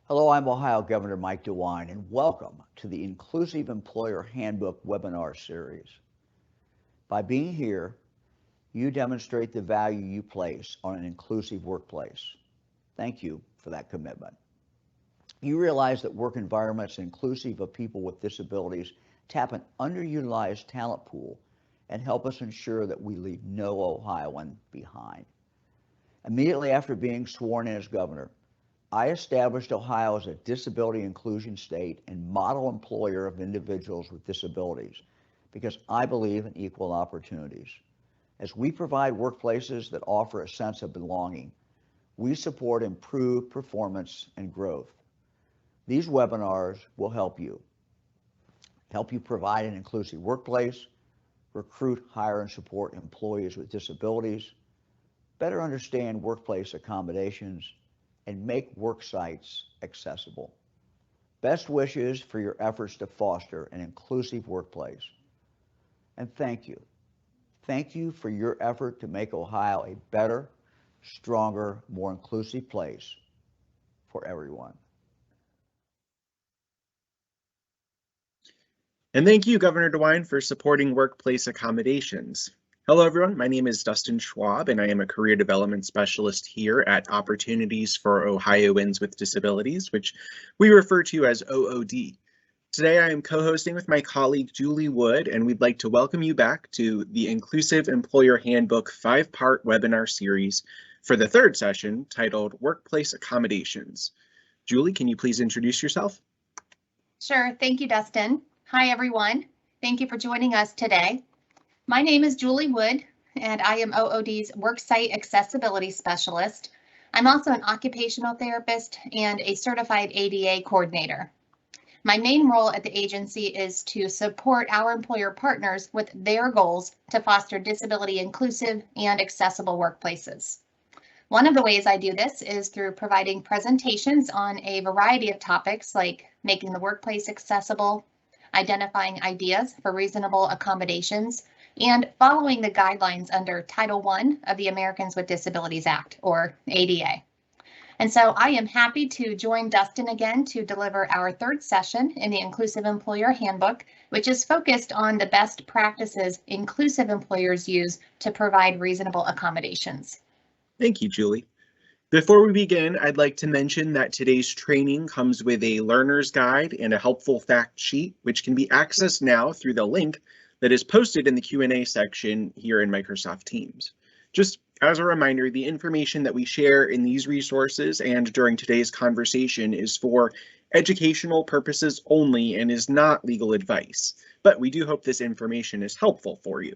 Hello, I'm Ohio Governor Mike DeWine, and welcome to the Inclusive Employer Handbook webinar series. By being here, you demonstrate the value you place on an inclusive workplace. Thank you for that commitment. You realize that work environments inclusive of people with disabilities tap an underutilized talent pool and help us ensure that we leave no Ohioan behind. Immediately after being sworn in as governor, I established Ohio as a disability inclusion state and model employer of individuals with disabilities because I believe in equal opportunities. As we provide workplaces that offer a sense of belonging, we support improved performance and growth. These webinars will help you provide an inclusive workplace, recruit, hire, and support employees with disabilities, better understand workplace accommodations, and make work sites accessible. Best wishes for your efforts to foster an inclusive workplace. And thank you. Thank you for your effort to make Ohio a better, stronger, more inclusive place for everyone. And thank you, Governor DeWine, for supporting workplace accommodations. Hello, everyone. My name is Dustin Schwab, and I am a career development specialist here at Opportunities for Ohioans with Disabilities, which we refer to as OOD. Today, I am co-hosting with my colleague, Julie Wood, and we'd like to welcome you back to the Inclusive Employer Handbook 5-part webinar series for the third session titled Workplace Accommodations. Julie, can you please introduce yourself? Sure. Thank you, Dustin. Hi, everyone. Thank you for joining us today. My name is Julie Wood, and I am OOD's Worksite Accessibility Specialist. I'm also an occupational therapist and a certified ADA coordinator. My main role at the agency is to support our employer partners with their goals to foster disability inclusive and accessible workplaces. One of the ways I do this is through providing presentations on a variety of topics like making the workplace accessible, identifying ideas for reasonable accommodations, and following the guidelines under Title I of the Americans with Disabilities Act, or ADA. And so I am happy to join Dustin again to deliver our third session in the Inclusive Employer Handbook, which is focused on the best practices inclusive employers use to provide reasonable accommodations. Thank you, Julie. Before we begin, I'd like to mention that today's training comes with a learner's guide and a helpful fact sheet, which can be accessed now through the link that is posted in the Q&A section here in Microsoft Teams. Just as a reminder, the information that we share in these resources and during today's conversation is for educational purposes only and is not legal advice, but we do hope this information is helpful for you.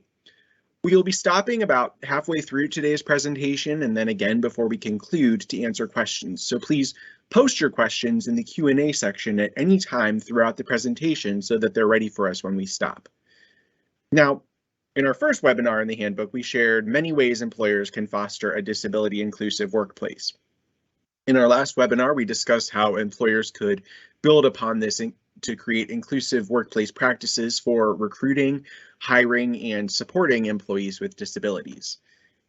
We will be stopping about halfway through today's presentation and then again before we conclude to answer questions. So please post your questions in the Q&A section at any time throughout the presentation so that they're ready for us when we stop. Now, in our first webinar in the handbook, we shared many ways employers can foster a disability-inclusive workplace. In our last webinar, we discussed how employers could build upon this to create inclusive workplace practices for recruiting, hiring, and supporting employees with disabilities.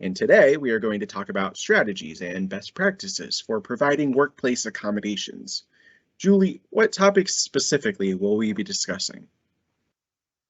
And today, we are going to talk about strategies and best practices for providing workplace accommodations. Julie, what topics specifically will we be discussing?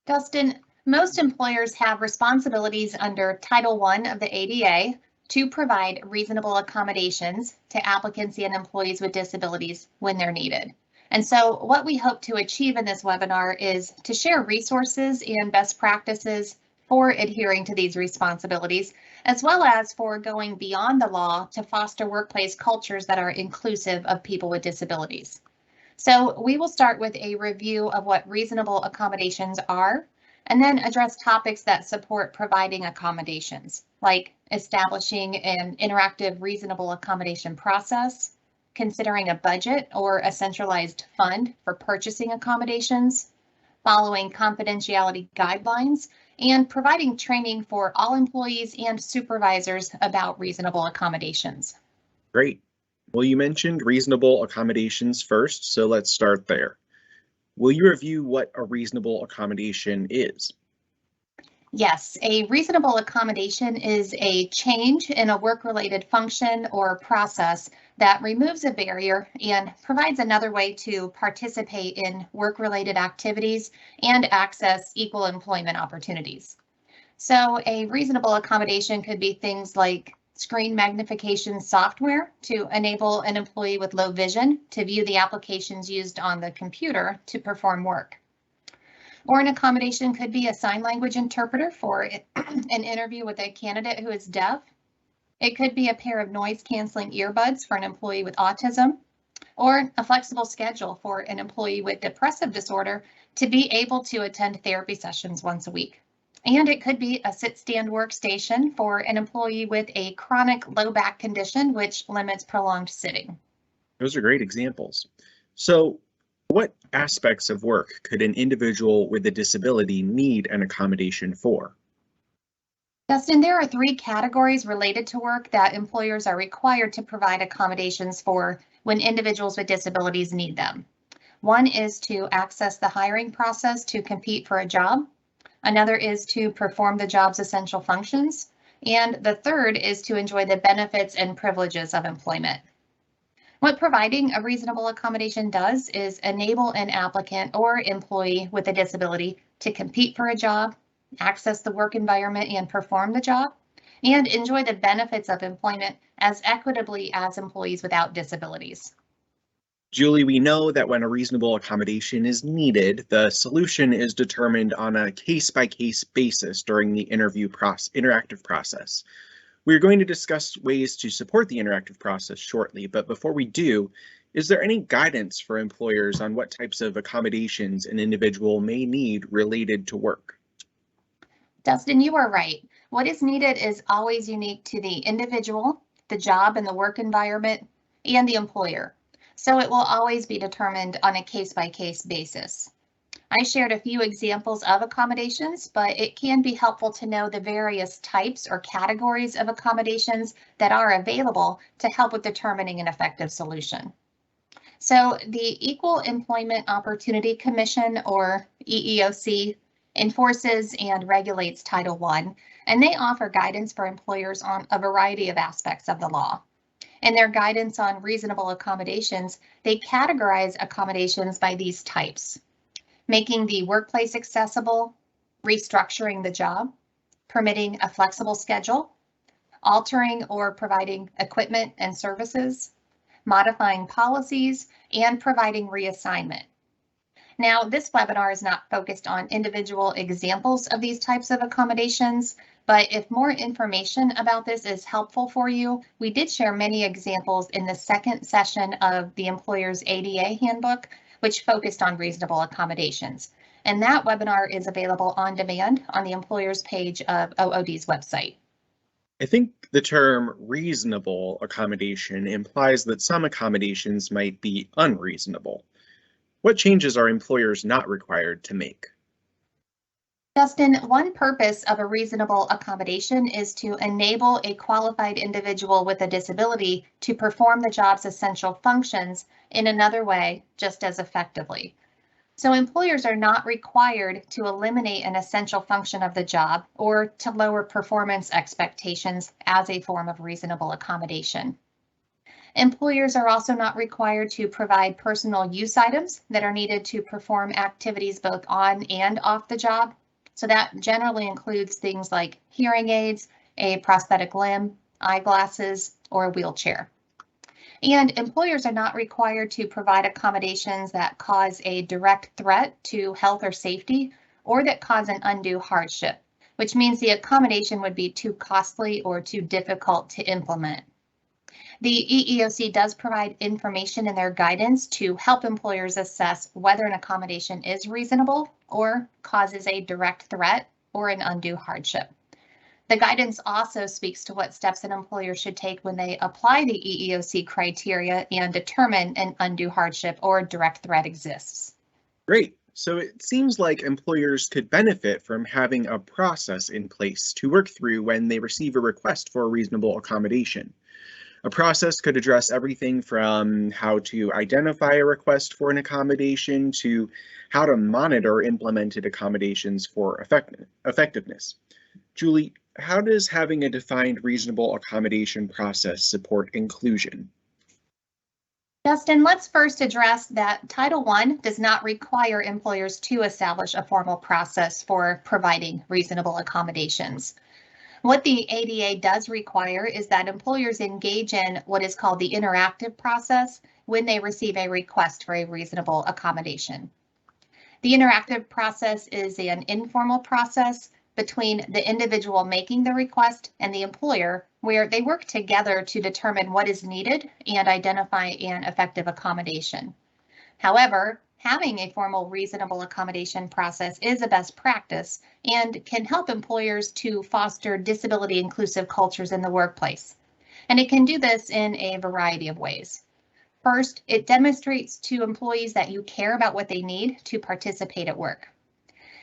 Dustin, most employers have responsibilities under Title I of the ADA to provide reasonable accommodations to applicants and employees with disabilities when they're needed. And so what we hope to achieve in this webinar is to share resources and best practices for adhering to these responsibilities, as well as for going beyond the law to foster workplace cultures that are inclusive of people with disabilities. So we will start with a review of what reasonable accommodations are, and then address topics that support providing accommodations, like establishing an interactive reasonable accommodation process, considering a budget or a centralized fund for purchasing accommodations, following confidentiality guidelines, and providing training for all employees and supervisors about reasonable accommodations. Great. Well, you mentioned reasonable accommodations first, so let's start there. Will you review what a reasonable accommodation is? Yes, a reasonable accommodation is a change in a work-related function or process that removes a barrier and provides another way to participate in work-related activities and access equal employment opportunities. So a reasonable accommodation could be things like screen magnification software to enable an employee with low vision to view the applications used on the computer to perform work. Or an accommodation could be a sign language interpreter for an interview with a candidate who is deaf. It could be a pair of noise canceling earbuds for an employee with autism, or a flexible schedule for an employee with depressive disorder to be able to attend therapy sessions once a week. And it could be a sit-stand workstation for an employee with a chronic low back condition, which limits prolonged sitting. Those are great examples. So what aspects of work could an individual with a disability need an accommodation for? Dustin, there are 3 categories related to work that employers are required to provide accommodations for when individuals with disabilities need them. One is to access the hiring process to compete for a job. Another is to perform the job's essential functions. And the third is to enjoy the benefits and privileges of employment. What providing a reasonable accommodation does is enable an applicant or employee with a disability to compete for a job, access the work environment and perform the job, and enjoy the benefits of employment as equitably as employees without disabilities. Julie, we know that when a reasonable accommodation is needed, the solution is determined on a case-by-case basis during the interactive process. We're going to discuss ways to support the interactive process shortly, but before we do, is there any guidance for employers on what types of accommodations an individual may need related to work? Dustin, you are right. What is needed is always unique to the individual, the job and the work environment, and the employer. So it will always be determined on a case-by-case basis. I shared a few examples of accommodations, but it can be helpful to know the various types or categories of accommodations that are available to help with determining an effective solution. So the Equal Employment Opportunity Commission, or EEOC, enforces and regulates Title I, and they offer guidance for employers on a variety of aspects of the law. In their guidance on reasonable accommodations, they categorize accommodations by these types: making the workplace accessible, restructuring the job, permitting a flexible schedule, altering or providing equipment and services, modifying policies, and providing reassignment. Now, this webinar is not focused on individual examples of these types of accommodations, but if more information about this is helpful for you, we did share many examples in the second session of the Employer's ADA Handbook, which focused on reasonable accommodations. And that webinar is available on demand on the Employer's page of OOD's website. I think the term reasonable accommodation implies that some accommodations might be unreasonable. What changes are employers not required to make? Dustin, one purpose of a reasonable accommodation is to enable a qualified individual with a disability to perform the job's essential functions in another way just as effectively. So employers are not required to eliminate an essential function of the job or to lower performance expectations as a form of reasonable accommodation. Employers are also not required to provide personal use items that are needed to perform activities both on and off the job. So that generally includes things like hearing aids, a prosthetic limb, eyeglasses, or a wheelchair. And employers are not required to provide accommodations that cause a direct threat to health or safety or that cause an undue hardship, which means the accommodation would be too costly or too difficult to implement. The EEOC does provide information in their guidance to help employers assess whether an accommodation is reasonable or causes a direct threat or an undue hardship. The guidance also speaks to what steps an employer should take when they apply the EEOC criteria and determine an undue hardship or direct threat exists. Great. So it seems like employers could benefit from having a process in place to work through when they receive a request for a reasonable accommodation. A process could address everything from how to identify a request for an accommodation to how to monitor implemented accommodations for effectiveness. Julie, how does having a defined reasonable accommodation process support inclusion? Dustin, let's first address that Title I does not require employers to establish a formal process for providing reasonable accommodations. What the ADA does require is that employers engage in what is called the interactive process when they receive a request for a reasonable accommodation. The interactive process is an informal process between the individual making the request and the employer, where they work together to determine what is needed and identify an effective accommodation. However, having a formal reasonable accommodation process is a best practice and can help employers to foster disability inclusive cultures in the workplace. And it can do this in a variety of ways. First, it demonstrates to employees that you care about what they need to participate at work.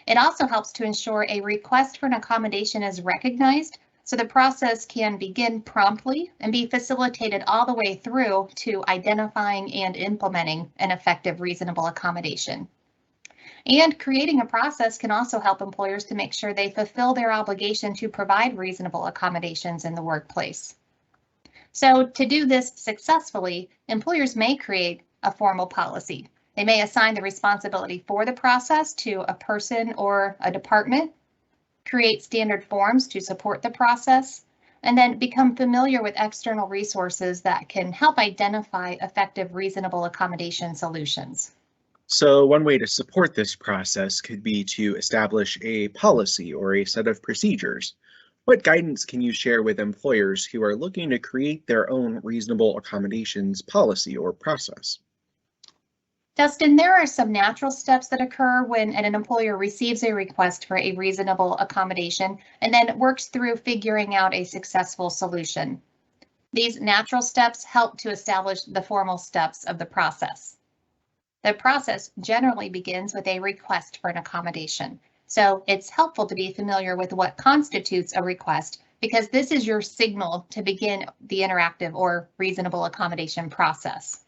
It also helps to ensure a request for an accommodation is recognized, so the process can begin promptly and be facilitated all the way through to identifying and implementing an effective reasonable accommodation. And creating a process can also help employers to make sure they fulfill their obligation to provide reasonable accommodations in the workplace. So to do this successfully, employers may create a formal policy. They may assign the responsibility for the process to a person or a department, create standard forms to support the process, and then become familiar with external resources that can help identify effective reasonable accommodation solutions. So one way to support this process could be to establish a policy or a set of procedures. What guidance can you share with employers who are looking to create their own reasonable accommodations policy or process? Dustin, there are some natural steps that occur when an employer receives a request for a reasonable accommodation and then works through figuring out a successful solution. These natural steps help to establish the formal steps of the process. The process generally begins with a request for an accommodation, so it's helpful to be familiar with what constitutes a request because this is your signal to begin the interactive or reasonable accommodation process.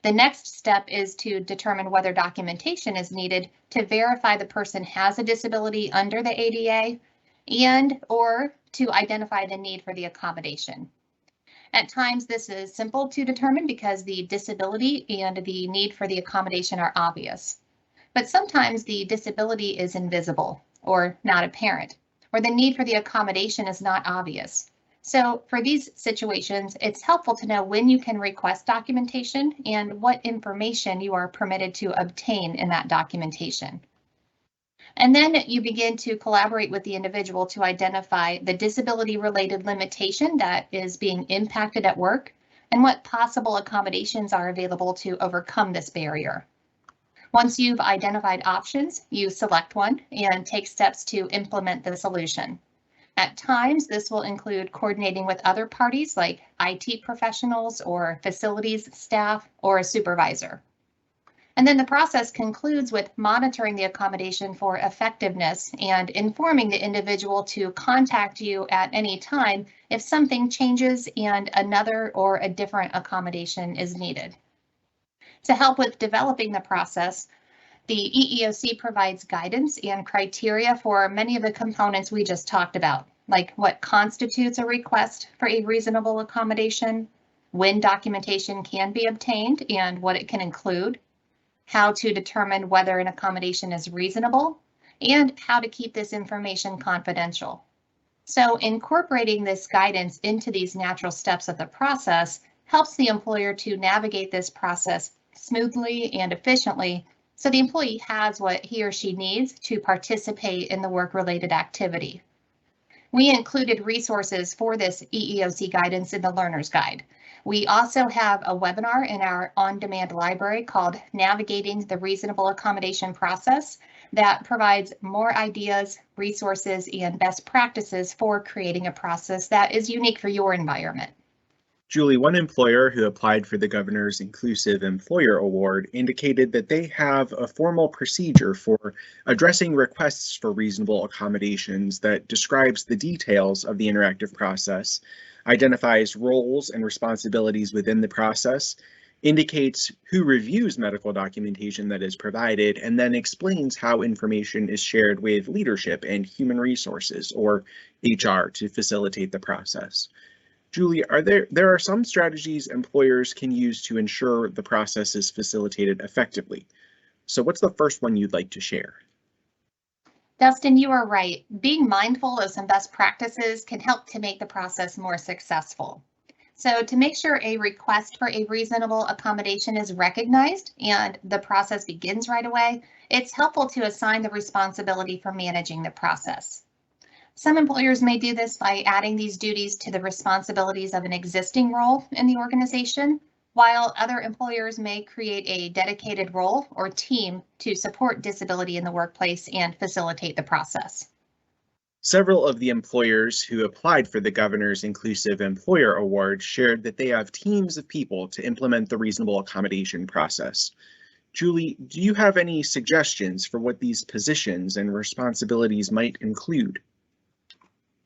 The next step is to determine whether documentation is needed to verify the person has a disability under the ADA and/or to identify the need for the accommodation. At times, this is simple to determine because the disability and the need for the accommodation are obvious. But sometimes the disability is invisible or not apparent, or the need for the accommodation is not obvious. So for these situations, it's helpful to know when you can request documentation and what information you are permitted to obtain in that documentation. And then you begin to collaborate with the individual to identify the disability-related limitation that is being impacted at work and what possible accommodations are available to overcome this barrier. Once you've identified options, you select one and take steps to implement the solution. At times, this will include coordinating with other parties like IT professionals or facilities staff or a supervisor. And then the process concludes with monitoring the accommodation for effectiveness and informing the individual to contact you at any time if something changes and another or a different accommodation is needed. To help with developing the process, the EEOC provides guidance and criteria for many of the components we just talked about, like what constitutes a request for a reasonable accommodation, when documentation can be obtained and what it can include, how to determine whether an accommodation is reasonable, and how to keep this information confidential. So incorporating this guidance into these natural steps of the process helps the employer to navigate this process smoothly and efficiently so the employee has what he or she needs to participate in the work-related activity. We included resources for this EEOC guidance in the Learner's Guide. We also have a webinar in our on-demand library called Navigating the Reasonable Accommodation Process that provides more ideas, resources, and best practices for creating a process that is unique for your environment. Julie, one employer who applied for the Governor's Inclusive Employer Award indicated that they have a formal procedure for addressing requests for reasonable accommodations that describes the details of the interactive process, identifies roles and responsibilities within the process, indicates who reviews medical documentation that is provided, and then explains how information is shared with leadership and human resources, or HR, to facilitate the process. Julie, there are some strategies employers can use to ensure the process is facilitated effectively. So what's the first one you'd like to share? Dustin, you are right. Being mindful of some best practices can help to make the process more successful. So to make sure a request for a reasonable accommodation is recognized and the process begins right away, it's helpful to assign the responsibility for managing the process. Some employers may do this by adding these duties to the responsibilities of an existing role in the organization, while other employers may create a dedicated role or team to support disability in the workplace and facilitate the process. Several of the employers who applied for the Governor's Inclusive Employer Award shared that they have teams of people to implement the reasonable accommodation process. Julie, do you have any suggestions for what these positions and responsibilities might include?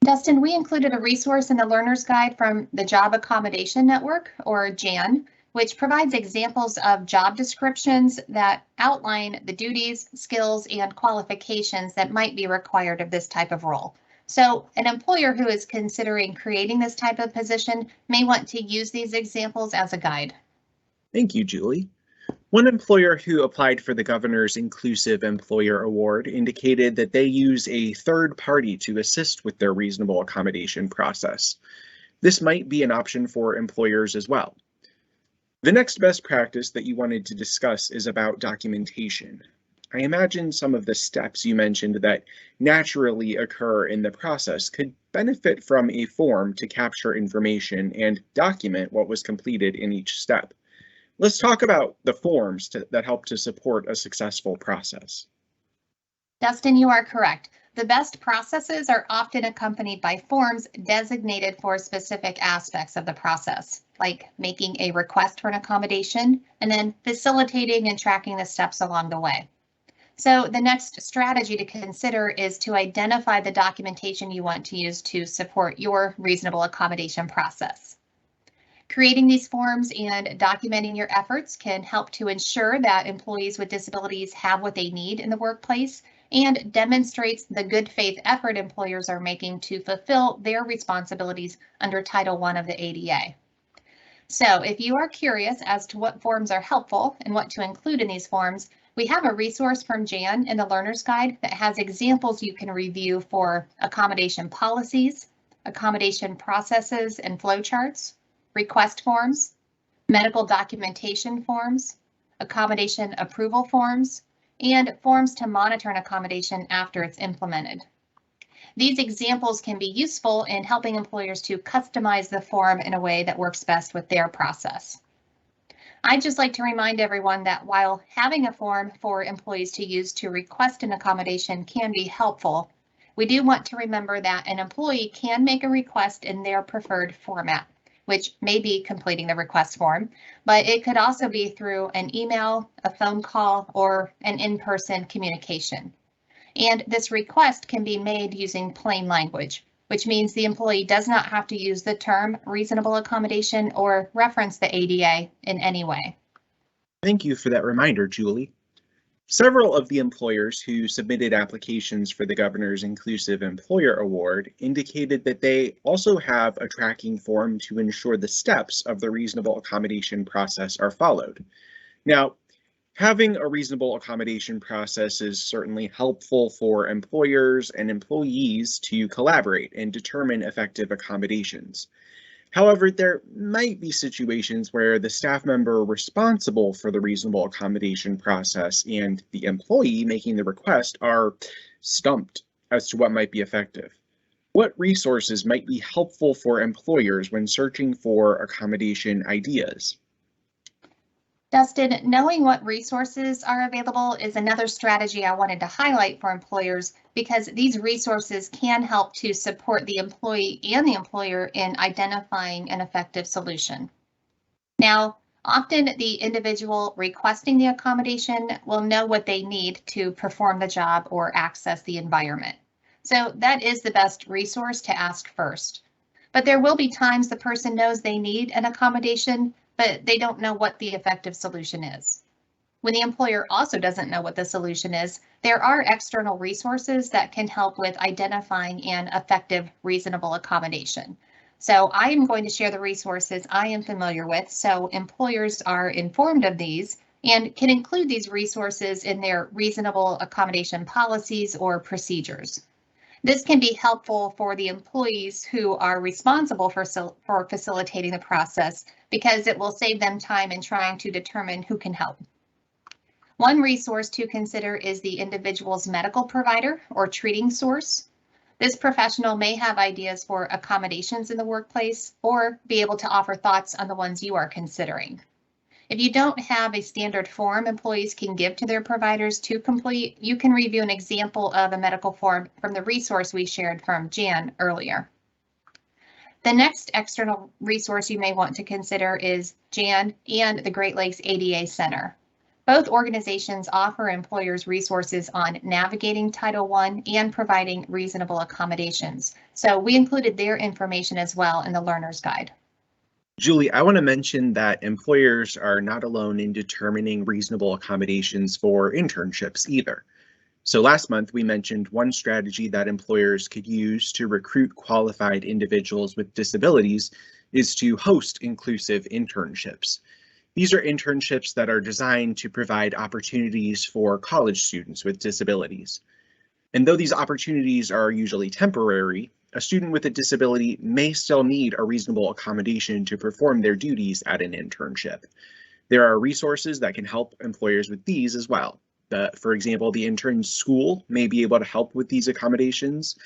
Dustin, we included a resource in the Learner's Guide from the Job Accommodation Network, or JAN, which provides examples of job descriptions that outline the duties, skills, and qualifications that might be required of this type of role. So an employer who is considering creating this type of position may want to use these examples as a guide. Thank you, Julie. One employer who applied for the Governor's Inclusive Employer Award indicated that they use a third party to assist with their reasonable accommodation process. This might be an option for employers as well. The next best practice that you wanted to discuss is about documentation. I imagine some of the steps you mentioned that naturally occur in the process could benefit from a form to capture information and document what was completed in each step. Let's talk about the forms that help to support a successful process. Dustin, you are correct. The best processes are often accompanied by forms designated for specific aspects of the process, like making a request for an accommodation and then facilitating and tracking the steps along the way. So the next strategy to consider is to identify the documentation you want to use to support your reasonable accommodation process. Creating these forms and documenting your efforts can help to ensure that employees with disabilities have what they need in the workplace and demonstrates the good faith effort employers are making to fulfill their responsibilities under Title I of the ADA. So if you are curious as to what forms are helpful and what to include in these forms, we have a resource from Jan in the Learner's Guide that has examples you can review for accommodation policies, accommodation processes and flowcharts, request forms, medical documentation forms, accommodation approval forms, and forms to monitor an accommodation after it's implemented. These examples can be useful in helping employers to customize the form in a way that works best with their process. I'd just like to remind everyone that while having a form for employees to use to request an accommodation can be helpful, we do want to remember that an employee can make a request in their preferred format, which may be completing the request form, but it could also be through an email, a phone call, or an in-person communication. And this request can be made using plain language, which means the employee does not have to use the term reasonable accommodation or reference the ADA in any way. Thank you for that reminder, Julie. Several of the employers who submitted applications for the Governor's Inclusive Employer Award indicated that they also have a tracking form to ensure the steps of the reasonable accommodation process are followed. Now, having a reasonable accommodation process is certainly helpful for employers and employees to collaborate and determine effective accommodations. However, there might be situations where the staff member responsible for the reasonable accommodation process and the employee making the request are stumped as to what might be effective. What resources might be helpful for employers when searching for accommodation ideas? Dustin, knowing what resources are available is another strategy I wanted to highlight for employers because these resources can help to support the employee and the employer in identifying an effective solution. Now, often the individual requesting the accommodation will know what they need to perform the job or access the environment. So that is the best resource to ask first. But there will be times the person knows they need an accommodation, but they don't know what the effective solution is. When the employer also doesn't know what the solution is, there are external resources that can help with identifying an effective, reasonable accommodation. So I am going to share the resources I am familiar with so employers are informed of these and can include these resources in their reasonable accommodation policies or procedures. This can be helpful for the employees who are responsible for facilitating the process because it will save them time in trying to determine who can help. One resource to consider is the individual's medical provider or treating source. This professional may have ideas for accommodations in the workplace or be able to offer thoughts on the ones you are considering. If you don't have a standard form employees can give to their providers to complete, you can review an example of a medical form from the resource we shared from Jan earlier. The next external resource you may want to consider is Jan and the Great Lakes ADA Center. Both organizations offer employers resources on navigating Title I and providing reasonable accommodations. So we included their information as well in the Learner's Guide. Julie, I want to mention that employers are not alone in determining reasonable accommodations for internships either. So last month, we mentioned one strategy that employers could use to recruit qualified individuals with disabilities is to host inclusive internships. These are internships that are designed to provide opportunities for college students with disabilities. And though these opportunities are usually temporary, a student with a disability may still need a reasonable accommodation to perform their duties at an internship. There are resources that can help employers with these as well. For example, the intern's school may be able to help with these accommodations.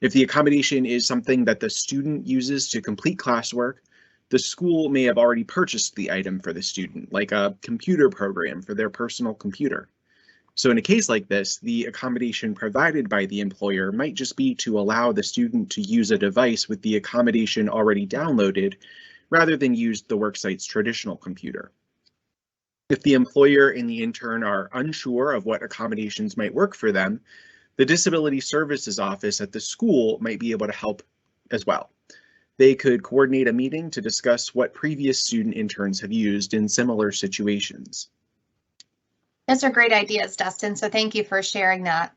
If the accommodation is something that the student uses to complete classwork, the school may have already purchased the item for the student, like a computer program for their personal computer. So in a case like this, the accommodation provided by the employer might just be to allow the student to use a device with the accommodation already downloaded, rather than use the worksite's traditional computer. If the employer and the intern are unsure of what accommodations might work for them, the Disability Services Office at the school might be able to help as well. They could coordinate a meeting to discuss what previous student interns have used in similar situations. Those are great ideas, Dustin, so thank you for sharing that.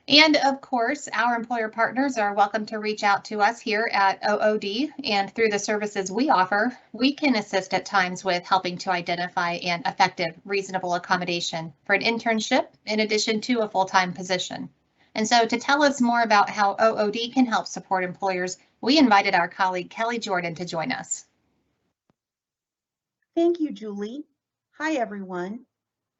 And of course, our employer partners are welcome to reach out to us here at OOD, and through the services we offer, we can assist at times with helping to identify an effective, reasonable accommodation for an internship in addition to a full-time position. And so to tell us more about how OOD can help support employers, we invited our colleague Kelly Jordan to join us. Thank you, Julie. Hi, everyone.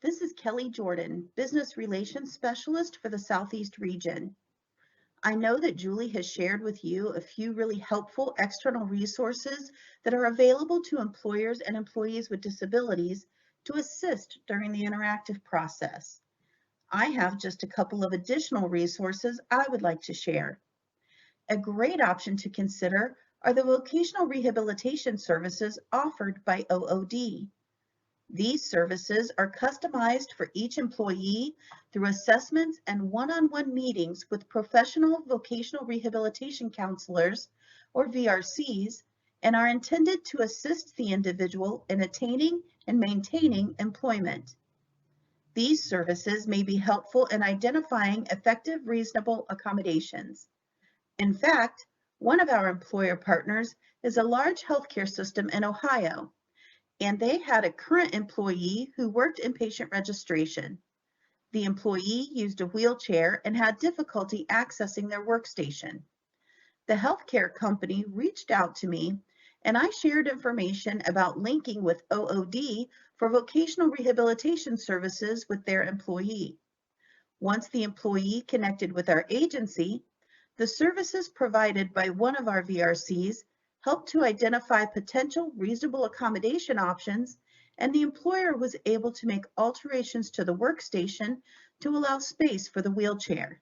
This is Kelly Jordan, Business Relations Specialist for the Southeast region. I know that Julie has shared with you a few really helpful external resources that are available to employers and employees with disabilities to assist during the interactive process. I have just a couple of additional resources I would like to share. A great option to consider are the vocational rehabilitation services offered by OOD. These services are customized for each employee through assessments and one-on-one meetings with professional vocational rehabilitation counselors, or VRCs, and are intended to assist the individual in attaining and maintaining employment. These services may be helpful in identifying effective, reasonable accommodations. In fact, one of our employer partners is a large healthcare system in Ohio, and they had a current employee who worked in patient registration. The employee used a wheelchair and had difficulty accessing their workstation. The healthcare company reached out to me, and I shared information about linking with OOD for vocational rehabilitation services with their employee. Once the employee connected with our agency, the services provided by one of our VRCs helped to identify potential reasonable accommodation options, and the employer was able to make alterations to the workstation to allow space for the wheelchair.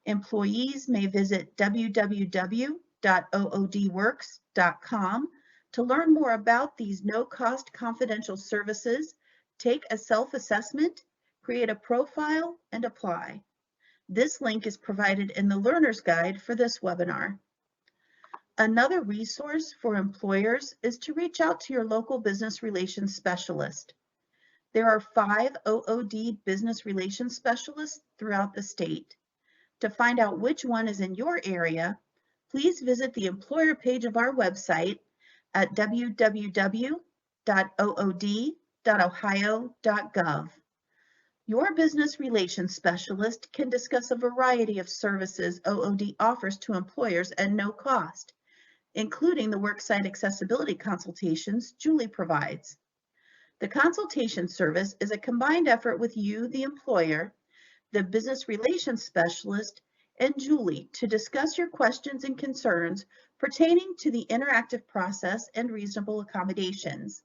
Employees may visit www.oodworks.com to learn more about these no-cost confidential services, take a self-assessment, create a profile, and apply. This link is provided in the Learner's Guide for this webinar. Another resource for employers is to reach out to your local business relations specialist. There are 5 OOD business relations specialists throughout the state. To find out which one is in your area, please visit the employer page of our website at www.ood.ohio.gov. Your business relations specialist can discuss a variety of services OOD offers to employers at no cost, including the worksite accessibility consultations Julie provides. The consultation service is a combined effort with you, the employer, the business relations specialist, and Julie to discuss your questions and concerns pertaining to the interactive process and reasonable accommodations.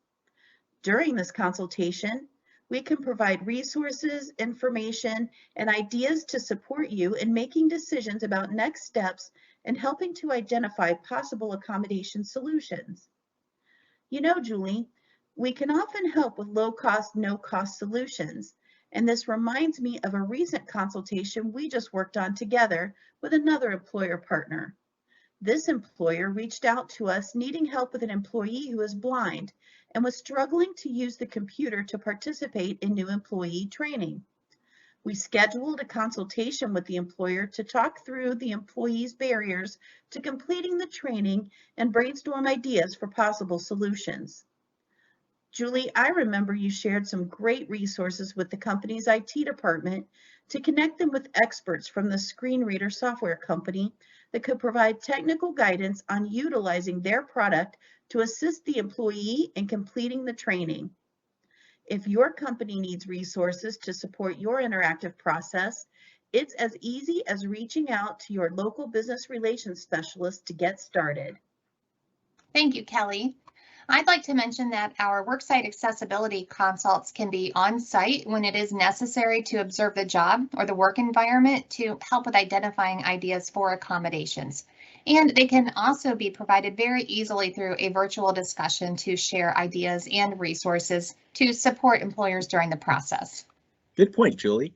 During this consultation, we can provide resources, information, and ideas to support you in making decisions about next steps and helping to identify possible accommodation solutions. You know, Julie, we can often help with low-cost, no-cost solutions, and this reminds me of a recent consultation we just worked on together with another employer partner. This employer reached out to us needing help with an employee who is blind and was struggling to use the computer to participate in new employee training. We scheduled a consultation with the employer to talk through the employee's barriers to completing the training and brainstorm ideas for possible solutions. Julie, I remember you shared some great resources with the company's IT department to connect them with experts from the screen reader software company that could provide technical guidance on utilizing their product to assist the employee in completing the training. If your company needs resources to support your interactive process, it's as easy as reaching out to your local business relations specialist to get started. Thank you, Kelly. I'd like to mention that our worksite accessibility consults can be on site when it is necessary to observe the job or the work environment to help with identifying ideas for accommodations. And they can also be provided very easily through a virtual discussion to share ideas and resources to support employers during the process. Good point, Julie.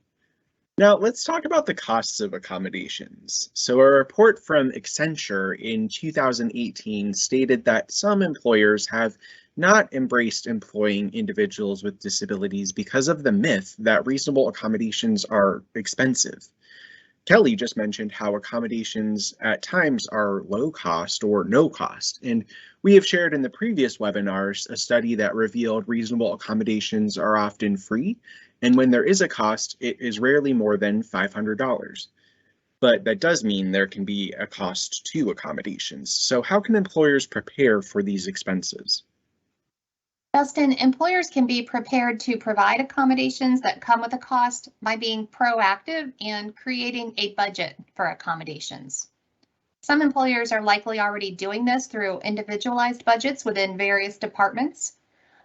Now let's talk about the costs of accommodations. So a report from Accenture in 2018 stated that some employers have not embraced employing individuals with disabilities because of the myth that reasonable accommodations are expensive. Kelly just mentioned how accommodations at times are low cost or no cost, and we have shared in the previous webinars a study that revealed reasonable accommodations are often free, and when there is a cost, it is rarely more than $500. But that does mean there can be a cost to accommodations. So how can employers prepare for these expenses? Dustin, employers can be prepared to provide accommodations that come with a cost by being proactive and creating a budget for accommodations. Some employers are likely already doing this through individualized budgets within various departments.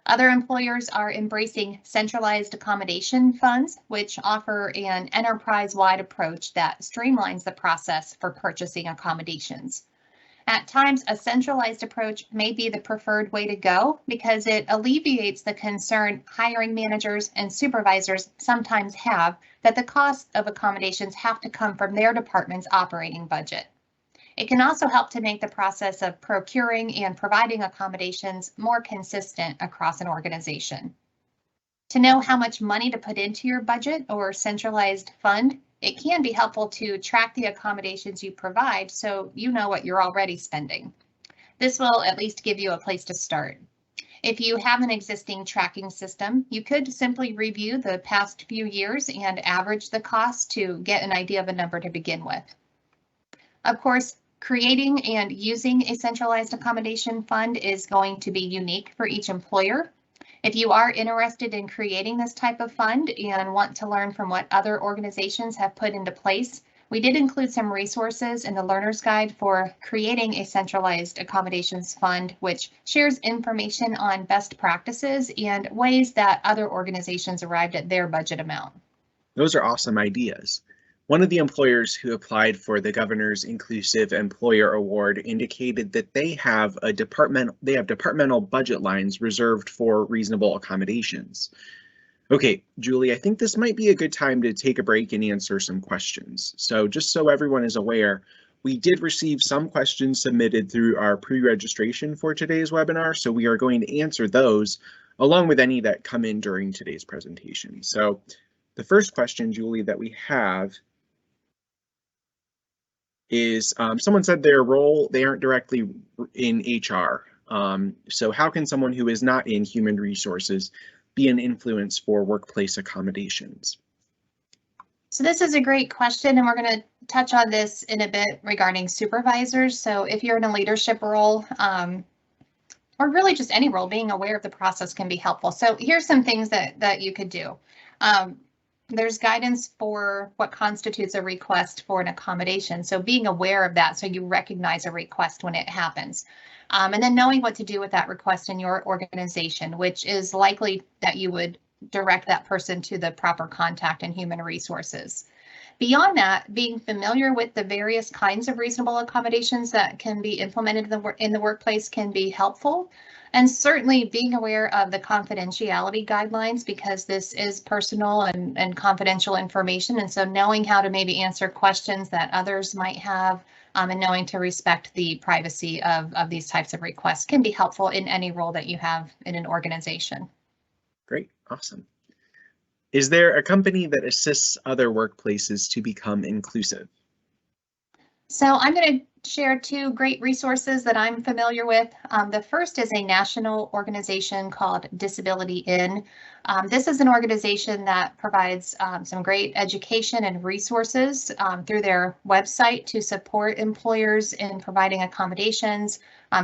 Other employers are embracing centralized accommodation funds, which offer an enterprise-wide approach that streamlines the process for purchasing accommodations. At times, a centralized approach may be the preferred way to go because it alleviates the concern hiring managers and supervisors sometimes have that the cost of accommodations have to come from their department's operating budget. It can also help to make the process of procuring and providing accommodations more consistent across an organization. To know how much money to put into your budget or centralized fund, it can be helpful to track the accommodations you provide so you know what you're already spending. This will at least give you a place to start. If you have an existing tracking system, you could simply review the past few years and average the cost to get an idea of a number to begin with. Of course, creating and using a centralized accommodation fund is going to be unique for each employer. If you are interested in creating this type of fund and want to learn from what other organizations have put into place, we did include some resources in the Learner's Guide for creating a centralized accommodations fund, which shares information on best practices and ways that other organizations arrived at their budget amount. Those are awesome ideas. One of the employers who applied for the Governor's Inclusive Employer Award indicated that they have departmental budget lines reserved for reasonable accommodations. Okay, Julie, I think this might be a good time to take a break and answer some questions. So just so everyone is aware, we did receive some questions submitted through our pre-registration for today's webinar, so we are going to answer those along with any that come in during today's presentation. So the first question, Julie, that we have is someone said their role, they aren't directly in HR. So how can someone who is not in human resources be an influence for workplace accommodations? So this is a great question, and we're going to touch on this in a bit regarding supervisors. So if you're in a leadership role, or really just any role, being aware of the process can be helpful. So here's some things that you could do. There's guidance for what constitutes a request for an accommodation. So being aware of that so you recognize a request when it happens. And then knowing what to do with that request in your organization, which is likely that you would direct that person to the proper contact in human resources. Beyond that, being familiar with the various kinds of reasonable accommodations that can be implemented in the workplace can be helpful. And certainly being aware of the confidentiality guidelines, because this is personal and confidential information. And so knowing how to maybe answer questions that others might have, and knowing to respect the privacy of these types of requests can be helpful in any role that you have in an organization. Great, awesome. Is there a company that assists other workplaces to become inclusive? So I'm going to share two great resources that I'm familiar with. The first is a national organization called Disability In. This is an organization that provides some great education and resources through their website to support employers in providing accommodations,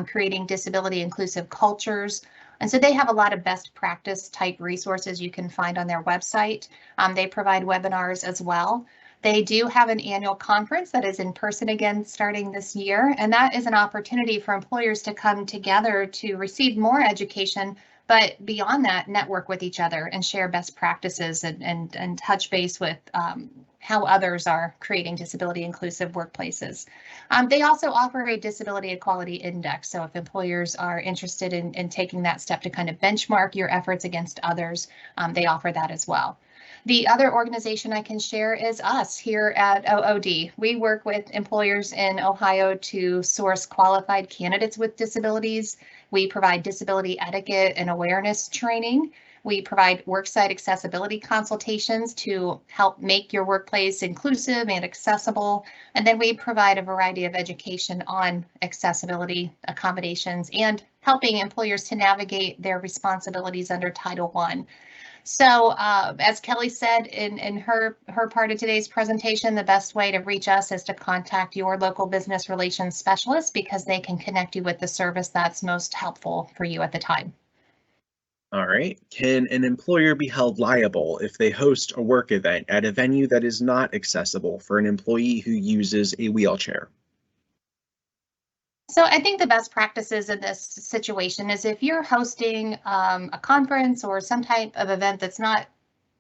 creating disability inclusive cultures. And so they have a lot of best practice type resources you can find on their website. They provide webinars as well. They do have an annual conference that is in person again starting this year, and that is an opportunity for employers to come together to receive more education, but beyond that, network with each other and share best practices and touch base with how others are creating disability inclusive workplaces. They also offer a disability equality index. So if employers are interested in taking that step to kind of benchmark your efforts against others, they offer that as well. The other organization I can share is us here at OOD. We work with employers in Ohio to source qualified candidates with disabilities. We provide disability etiquette and awareness training. We provide worksite accessibility consultations to help make your workplace inclusive and accessible. And then we provide a variety of education on accessibility, accommodations, and helping employers to navigate their responsibilities under Title I. So as Kelly said in her part of today's presentation, the best way to reach us is to contact your local business relations specialist, because they can connect you with the service that's most helpful for you at the time. All right. Can an employer be held liable if they host a work event at a venue that is not accessible for an employee who uses a wheelchair? So I think the best practices in this situation is if you're hosting a conference or some type of event that's not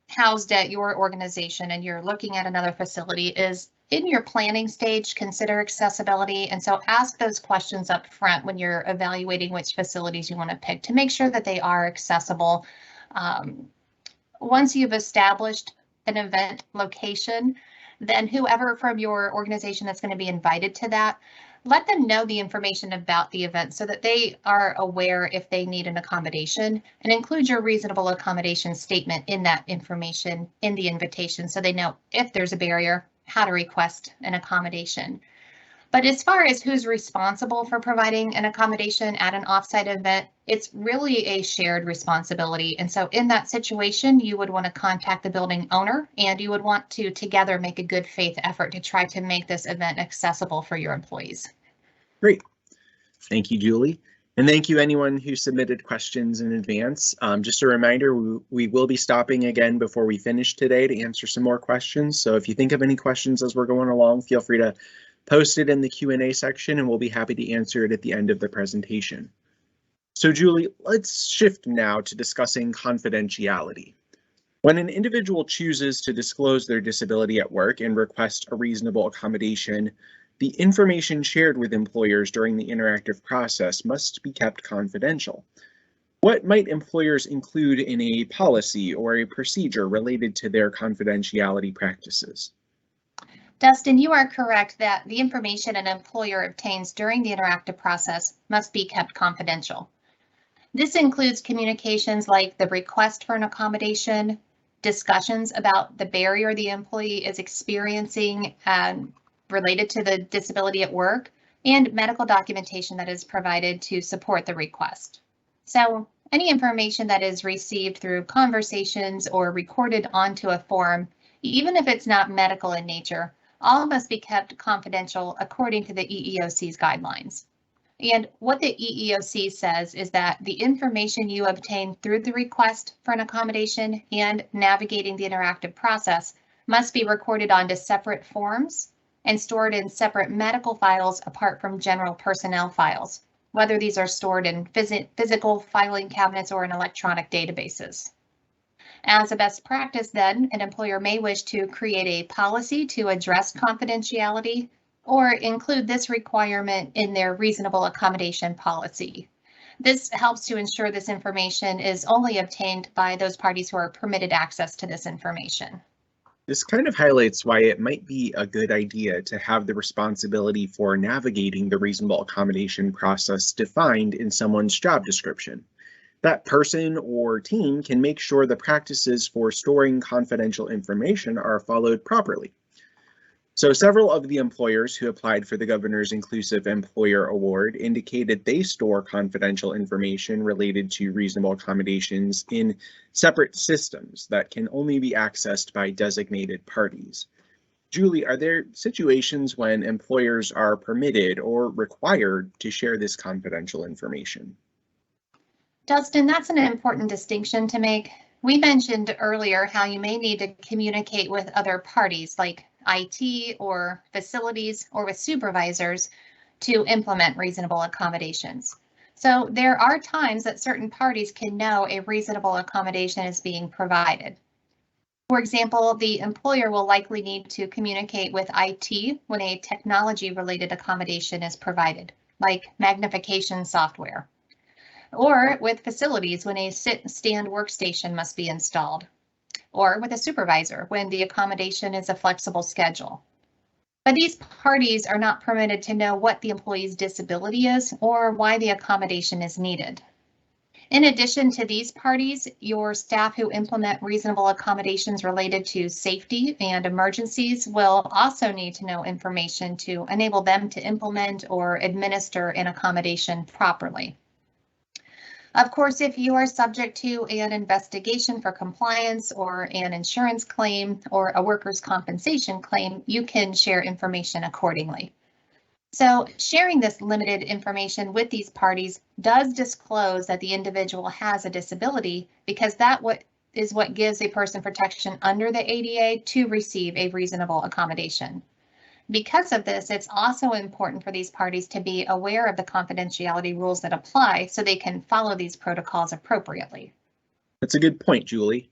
housed at your organization and you're looking at another facility, is in your planning stage, consider accessibility. And so ask those questions up front when you're evaluating which facilities you want to pick to make sure that they are accessible. Once you've established an event location, then whoever from your organization that's going to be invited to that, let them know the information about the event so that they are aware if they need an accommodation, and include your reasonable accommodation statement in that information in the invitation so they know if there's a barrier, how to request an accommodation. But as far as who's responsible for providing an accommodation at an offsite event, it's really a shared responsibility. And so in that situation, you would want to contact the building owner, and you would want to together make a good faith effort to try to make this event accessible for your employees. Great. Thank you, Julie. And thank you anyone who submitted questions in advance. Just a reminder, we will be stopping again before we finish today to answer some more questions. So if you think of any questions as we're going along, feel free to post it in the Q&A section and we'll be happy to answer it at the end of the presentation. So Julie, let's shift now to discussing confidentiality. When an individual chooses to disclose their disability at work and request a reasonable accommodation, the information shared with employers during the interactive process must be kept confidential. What might employers include in a policy or a procedure related to their confidentiality practices? Dustin, you are correct that the information an employer obtains during the interactive process must be kept confidential. This includes communications like the request for an accommodation, discussions about the barrier the employee is experiencing, and related to the disability at work, and medical documentation that is provided to support the request. So any information that is received through conversations or recorded onto a form, even if it's not medical in nature, all must be kept confidential according to the EEOC's guidelines. And what the EEOC says is that the information you obtain through the request for an accommodation and navigating the interactive process must be recorded onto separate forms and stored in separate medical files apart from general personnel files, whether these are stored in physical filing cabinets or in electronic databases. As a best practice, then, an employer may wish to create a policy to address confidentiality or include this requirement in their reasonable accommodation policy. This helps to ensure this information is only obtained by those parties who are permitted access to this information. This kind of highlights why it might be a good idea to have the responsibility for navigating the reasonable accommodation process defined in someone's job description. That person or team can make sure the practices for storing confidential information are followed properly. So several of the employers who applied for the Governor's Inclusive Employer Award indicated they store confidential information related to reasonable accommodations in separate systems that can only be accessed by designated parties. Julie, are there situations when employers are permitted or required to share this confidential information? Dustin, that's an important distinction to make. We mentioned earlier how you may need to communicate with other parties like IT or facilities or with supervisors to implement reasonable accommodations. So there are times that certain parties can know a reasonable accommodation is being provided. For example, the employer will likely need to communicate with IT when a technology-related accommodation is provided, like magnification software, or with facilities when a sit-stand workstation must be installed, or with a supervisor when the accommodation is a flexible schedule. But these parties are not permitted to know what the employee's disability is or why the accommodation is needed. In addition to these parties, your staff who implement reasonable accommodations related to safety and emergencies will also need to know information to enable them to implement or administer an accommodation properly. Of course, if you are subject to an investigation for compliance or an insurance claim or a workers' compensation claim, you can share information accordingly. So sharing this limited information with these parties does disclose that the individual has a disability, because that is what gives a person protection under the ADA to receive a reasonable accommodation. Because of this, it's also important for these parties to be aware of the confidentiality rules that apply so they can follow these protocols appropriately. That's a good point, Julie.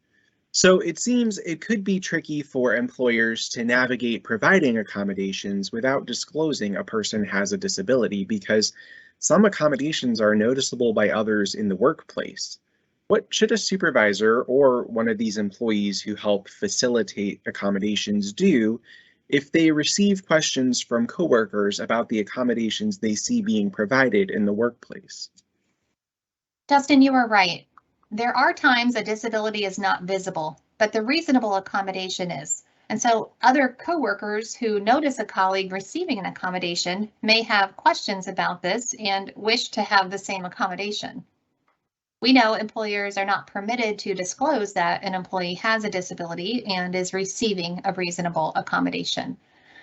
So it seems it could be tricky for employers to navigate providing accommodations without disclosing a person has a disability, because some accommodations are noticeable by others in the workplace. What should a supervisor or one of these employees who help facilitate accommodations do if they receive questions from coworkers about the accommodations they see being provided in the workplace? Dustin, you are right. There are times a disability is not visible, but the reasonable accommodation is. And so other coworkers who notice a colleague receiving an accommodation may have questions about this and wish to have the same accommodation. We know employers are not permitted to disclose that an employee has a disability and is receiving a reasonable accommodation.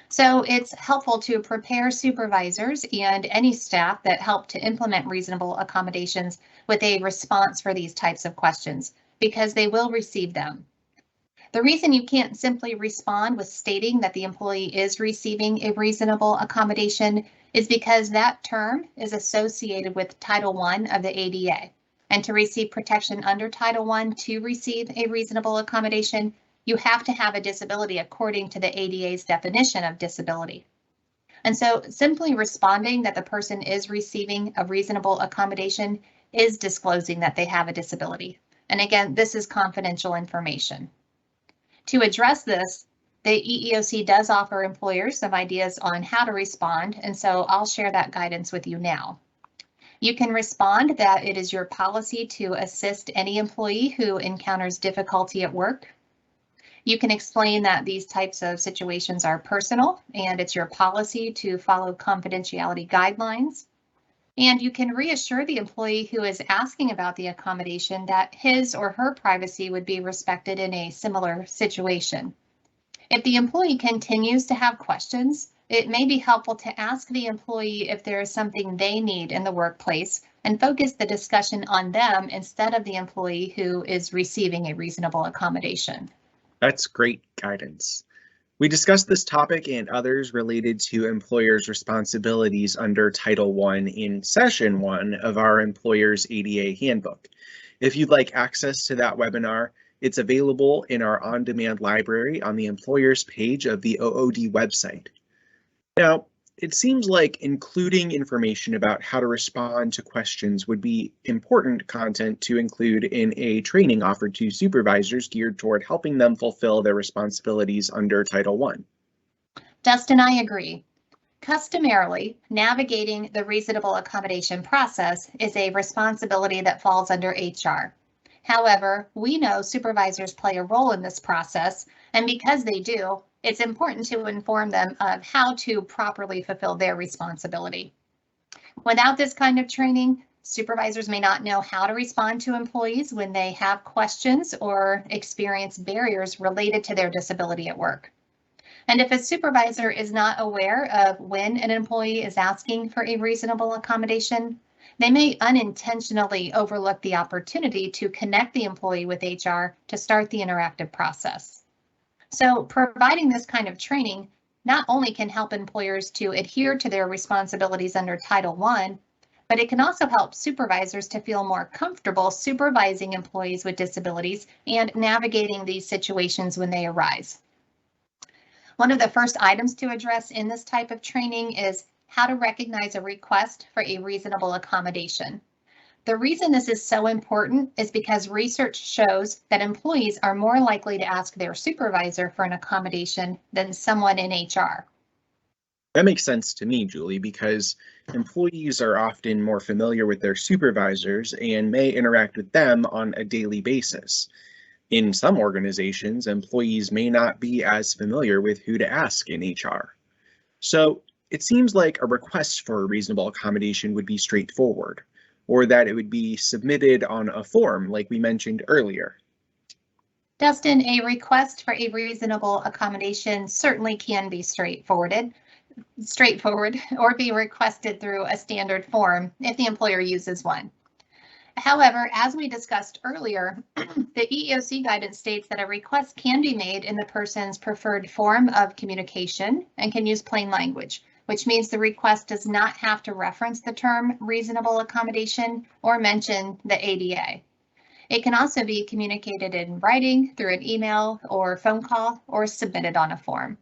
So it's helpful to prepare supervisors and any staff that help to implement reasonable accommodations with a response for these types of questions, because they will receive them. The reason you can't simply respond with stating that the employee is receiving a reasonable accommodation is because that term is associated with Title I of the ADA. And to receive protection under Title I to receive a reasonable accommodation, you have to have a disability according to the ADA's definition of disability. And so simply responding that the person is receiving a reasonable accommodation is disclosing that they have a disability. And again, this is confidential information. To address this, the EEOC does offer employers some ideas on how to respond, and so I'll share that guidance with you now. You can respond that it is your policy to assist any employee who encounters difficulty at work. You can explain that these types of situations are personal and it's your policy to follow confidentiality guidelines. And you can reassure the employee who is asking about the accommodation that his or her privacy would be respected in a similar situation. If the employee continues to have questions, it may be helpful to ask the employee if there is something they need in the workplace and focus the discussion on them instead of the employee who is receiving a reasonable accommodation. That's great guidance. We discussed this topic and others related to employers' responsibilities under Title I in Session 1 of our Employers ADA Handbook. If you'd like access to that webinar, it's available in our on-demand library on the Employers page of the OOD website. Now, it seems like including information about how to respond to questions would be important content to include in a training offered to supervisors geared toward helping them fulfill their responsibilities under Title I. Dustin, I agree. Customarily, navigating the reasonable accommodation process is a responsibility that falls under HR. However, we know supervisors play a role in this process, and because they do, it's important to inform them of how to properly fulfill their responsibility. Without this kind of training, supervisors may not know how to respond to employees when they have questions or experience barriers related to their disability at work. And if a supervisor is not aware of when an employee is asking for a reasonable accommodation, they may unintentionally overlook the opportunity to connect the employee with HR to start the interactive process. So providing this kind of training not only can help employers to adhere to their responsibilities under Title I, but it can also help supervisors to feel more comfortable supervising employees with disabilities and navigating these situations when they arise. One of the first items to address in this type of training is how to recognize a request for a reasonable accommodation. The reason this is so important is because research shows that employees are more likely to ask their supervisor for an accommodation than someone in HR. That makes sense to me, Julie, because employees are often more familiar with their supervisors and may interact with them on a daily basis. In some organizations, employees may not be as familiar with who to ask in HR. So it seems like a request for a reasonable accommodation would be straightforward, or that it would be submitted on a form like we mentioned earlier. Dustin, a request for a reasonable accommodation certainly can be straightforward or be requested through a standard form if the employer uses one. However, as we discussed earlier, the EEOC guidance states that a request can be made in the person's preferred form of communication and can use plain language, which means the request does not have to reference the term reasonable accommodation or mention the ADA. It can also be communicated in writing through an email or phone call or submitted on a form.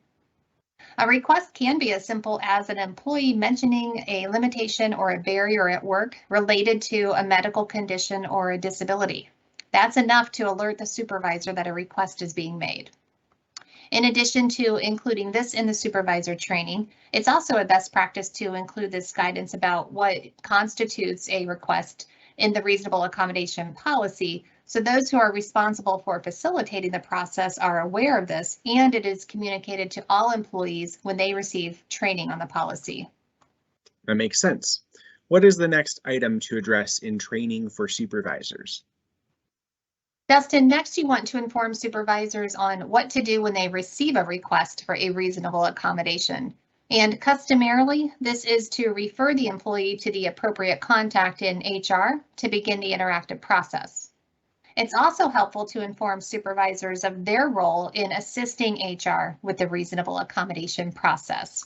A request can be as simple as an employee mentioning a limitation or a barrier at work related to a medical condition or a disability. That's enough to alert the supervisor that a request is being made. In addition to including this in the supervisor training, it's also a best practice to include this guidance about what constitutes a request in the reasonable accommodation policy, so those who are responsible for facilitating the process are aware of this, and it is communicated to all employees when they receive training on the policy. That makes sense. What is the next item to address in training for supervisors? Dustin, next you want to inform supervisors on what to do when they receive a request for a reasonable accommodation. And customarily, this is to refer the employee to the appropriate contact in HR to begin the interactive process. It's also helpful to inform supervisors of their role in assisting HR with the reasonable accommodation process.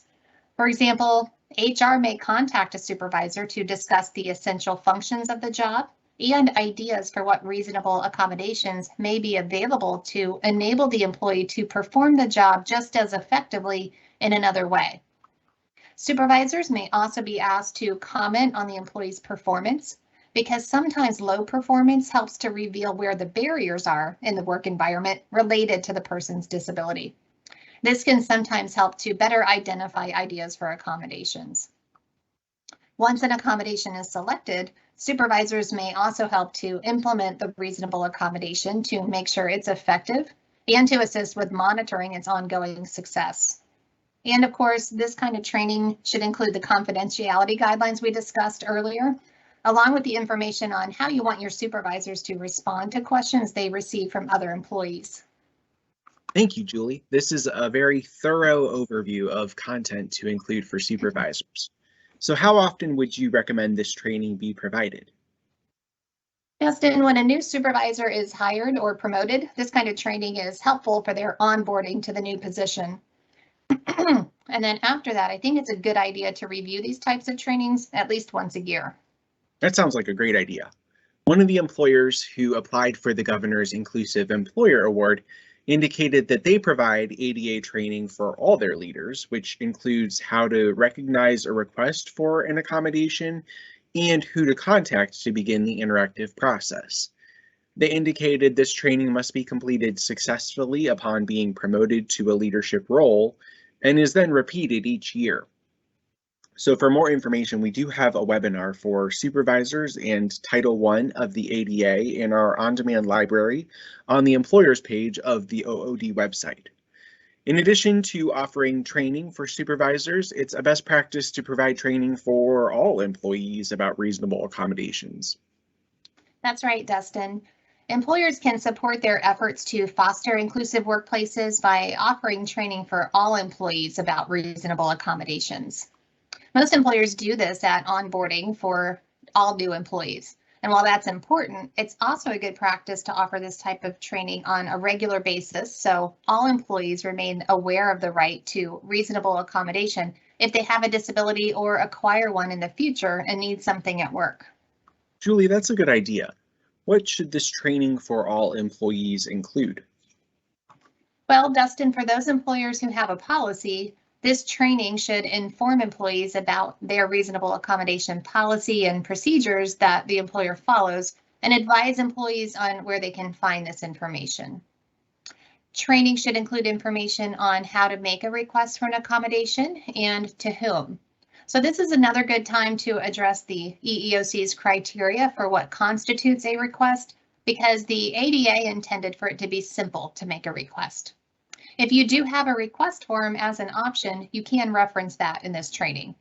For example, HR may contact a supervisor to discuss the essential functions of the job and ideas for what reasonable accommodations may be available to enable the employee to perform the job just as effectively in another way. Supervisors may also be asked to comment on the employee's performance, because sometimes low performance helps to reveal where the barriers are in the work environment related to the person's disability. This can sometimes help to better identify ideas for accommodations. Once an accommodation is selected, supervisors may also help to implement the reasonable accommodation to make sure it's effective and to assist with monitoring its ongoing success. And of course, this kind of training should include the confidentiality guidelines we discussed earlier, along with the information on how you want your supervisors to respond to questions they receive from other employees. Thank you, Julie. This is a very thorough overview of content to include for supervisors. So how often would you recommend this training be provided? Dustin, when a new supervisor is hired or promoted, this kind of training is helpful for their onboarding to the new position. And then after that, I think it's a good idea to review these types of trainings at least once a year. That sounds like a great idea. One of the employers who applied for the Governor's Inclusive Employer Award indicated that they provide ADA training for all their leaders, which includes how to recognize a request for an accommodation and who to contact to begin the interactive process. They indicated this training must be completed successfully upon being promoted to a leadership role and is then repeated each year. So for more information, we do have a webinar for supervisors and Title I of the ADA in our on-demand library on the employers page of the OOD website. In addition to offering training for supervisors, it's a best practice to provide training for all employees about reasonable accommodations. That's right, Dustin. Employers can support their efforts to foster inclusive workplaces by offering training for all employees about reasonable accommodations. Most employers do this at onboarding for all new employees. And while that's important, it's also a good practice to offer this type of training on a regular basis so all employees remain aware of the right to reasonable accommodation if they have a disability or acquire one in the future and need something at work. Julie, that's a good idea. What should this training for all employees include? Well, Dustin, for those employers who have a policy, this training should inform employees about their reasonable accommodation policy and procedures that the employer follows and advise employees on where they can find this information. Training should include information on how to make a request for an accommodation and to whom. So this is another good time to address the EEOC's criteria for what constitutes a request, because the ADA intended for it to be simple to make a request. If you do have a request form as an option, you can reference that in this training.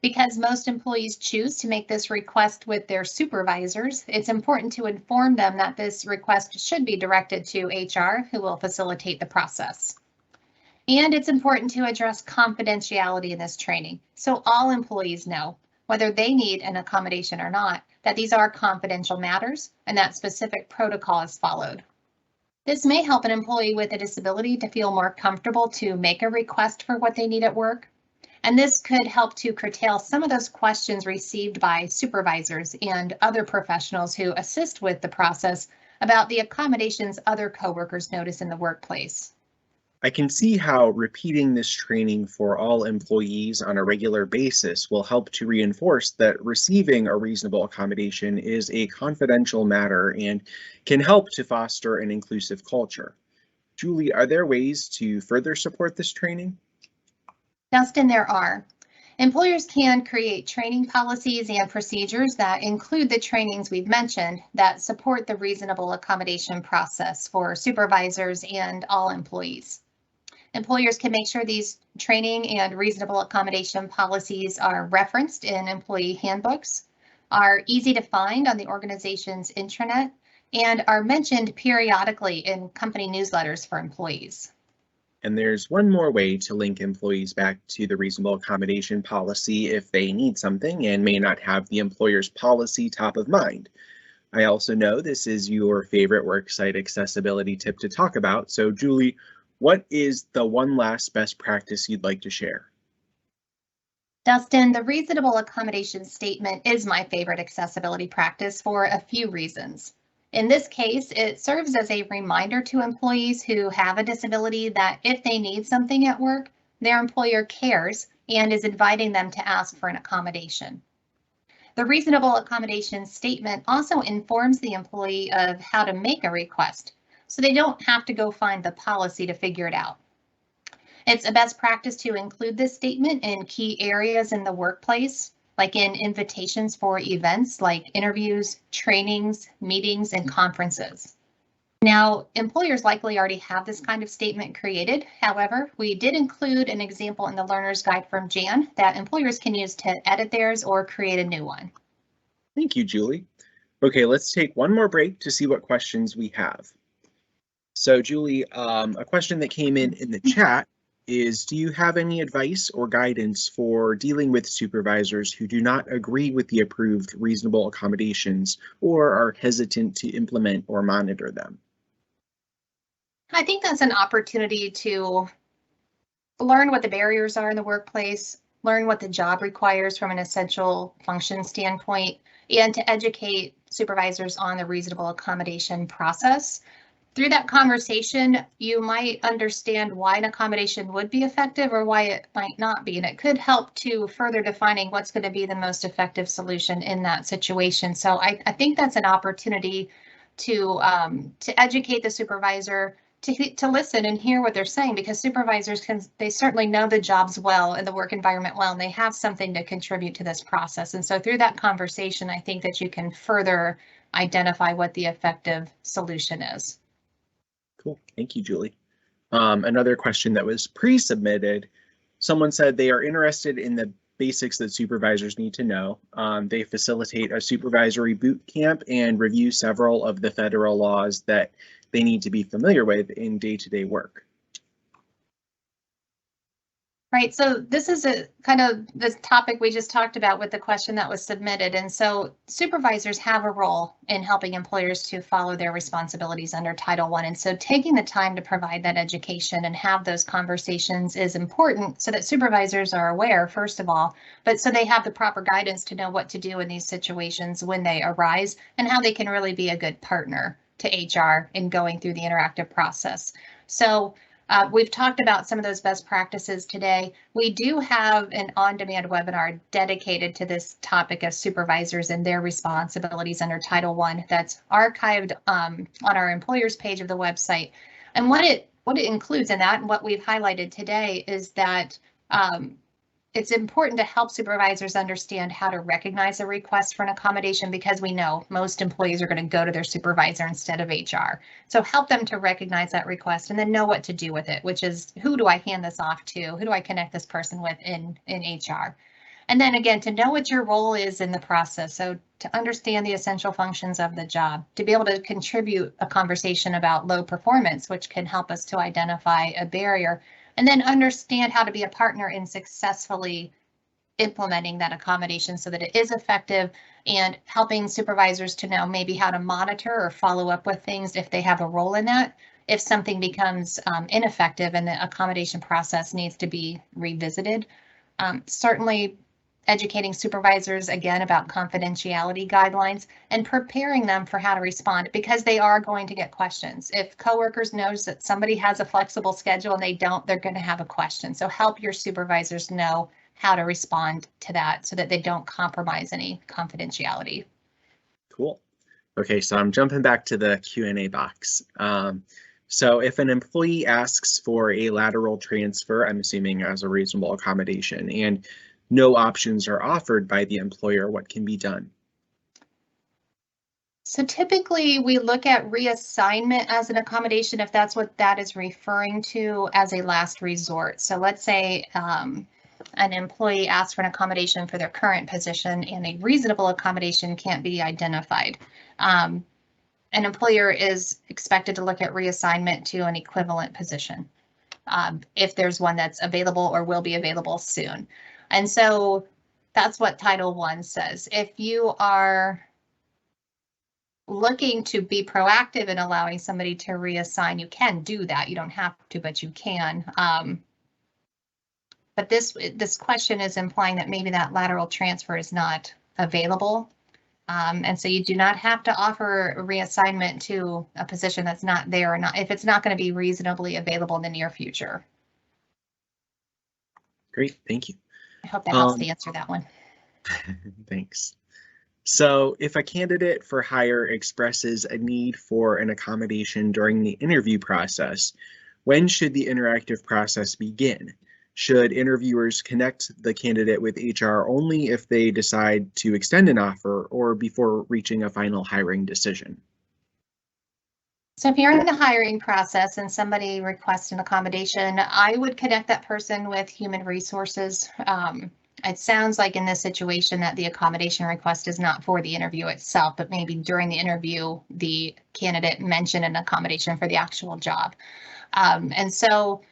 Because most employees choose to make this request with their supervisors, it's important to inform them that this request should be directed to HR, who will facilitate the process. And it's important to address confidentiality in this training, so all employees know, whether they need an accommodation or not, that these are confidential matters and that specific protocol is followed. This may help an employee with a disability to feel more comfortable to make a request for what they need at work. And this could help to curtail some of those questions received by supervisors and other professionals who assist with the process about the accommodations other coworkers notice in the workplace. I can see how repeating this training for all employees on a regular basis will help to reinforce that receiving a reasonable accommodation is a confidential matter and can help to foster an inclusive culture. Julie, are there ways to further support this training? Dustin, there are. Employers can create training policies and procedures that include the trainings we've mentioned that support the reasonable accommodation process for supervisors and all employees. Employers can make sure these training and reasonable accommodation policies are referenced in employee handbooks, are easy to find on the organization's intranet, and are mentioned periodically in company newsletters for employees. And there's one more way to link employees back to the reasonable accommodation policy if they need something and may not have the employer's policy top of mind. I also know this is your favorite worksite accessibility tip to talk about. So Julie, what is the one last best practice you'd like to share? Dustin, the reasonable accommodation statement is my favorite accessibility practice for a few reasons. In this case, it serves as a reminder to employees who have a disability that if they need something at work, their employer cares and is inviting them to ask for an accommodation. The reasonable accommodation statement also informs the employee of how to make a request, so they don't have to go find the policy to figure it out. It's a best practice to include this statement in key areas in the workplace, like in invitations for events like interviews, trainings, meetings, and conferences. Now, employers likely already have this kind of statement created. However, we did include an example in the Learner's Guide from Jan that employers can use to edit theirs or create a new one. Thank you, Julie. Okay, let's take one more break to see what questions we have. So Julie, a question that came in the chat is, do you have any advice or guidance for dealing with supervisors who do not agree with the approved reasonable accommodations or are hesitant to implement or monitor them? I think that's an opportunity to learn what the barriers are in the workplace, learn what the job requires from an essential function standpoint, and to educate supervisors on the reasonable accommodation process. Through that conversation, you might understand why an accommodation would be effective or why it might not be, and it could help to further defining what's going to be the most effective solution in that situation. So I think that's an opportunity to educate the supervisor, to listen and hear what they're saying, because supervisors they certainly know the jobs well and the work environment well, and they have something to contribute to this process. And so through that conversation, I think that you can further identify what the effective solution is. Cool, thank you, Julie. Another question that was pre-submitted, someone said they are interested in the basics that supervisors need to know. They facilitate a supervisory boot camp and review several of the federal laws that they need to be familiar with in day-to-day work. Right, so this is a kind of this topic we just talked about with the question that was submitted. And so supervisors have a role in helping employers to follow their responsibilities under Title I. And so taking the time to provide that education and have those conversations is important so that supervisors are aware, first of all, but so they have the proper guidance to know what to do in these situations when they arise and how they can really be a good partner to HR in going through the interactive process. So we've talked about some of those best practices today. We do have an on-demand webinar dedicated to this topic of supervisors and their responsibilities under Title I that's archived on our employers page of the website. And what it includes in that, and what we've highlighted today, is that it's important to help supervisors understand how to recognize a request for an accommodation, because we know most employees are going to go to their supervisor instead of HR. So help them to recognize that request and then know what to do with it, which is, who do I hand this off to? Who do I connect this person with in HR? And then again, to know what your role is in the process. So to understand the essential functions of the job, to be able to contribute a conversation about low performance, which can help us to identify a barrier. And then understand how to be a partner in successfully implementing that accommodation so that it is effective, and helping supervisors to know maybe how to monitor or follow up with things if they have a role in that, if something becomes ineffective and the accommodation process needs to be revisited. Certainly educating supervisors again about confidentiality guidelines and preparing them for how to respond, because they are going to get questions. If coworkers knows that somebody has a flexible schedule and they don't, they're going to have a question. So help your supervisors know how to respond to that so that they don't compromise any confidentiality. Cool. Okay, so I'm jumping back to the Q&A box. So if an employee asks for a lateral transfer, I'm assuming as a reasonable accommodation, and no options are offered by the employer, what can be done? So typically we look at reassignment as an accommodation if that's what that is referring to as a last resort. So let's say an employee asks for an accommodation for their current position and a reasonable accommodation can't be identified. An employer is expected to look at reassignment to an equivalent position if there's one that's available or will be available soon. And so that's what Title I says. If you are looking to be proactive in allowing somebody to reassign, you can do that. You don't have to, but you can. But this question is implying that maybe that lateral transfer is not available. And so you do not have to offer a reassignment to a position that's not there, or not if it's not going to be reasonably available in the near future. Great, thank you. I hope that helps to answer that one. Thanks. So if a candidate for hire expresses a need for an accommodation during the interview process, when should the interactive process begin? Should interviewers connect the candidate with HR only if they decide to extend an offer, or before reaching a final hiring decision? So if you're in the hiring process and somebody requests an accommodation, I would connect that person with human resources. It sounds like in this situation that the accommodation request is not for the interview itself, but maybe during the interview, the candidate mentioned an accommodation for the actual job. And so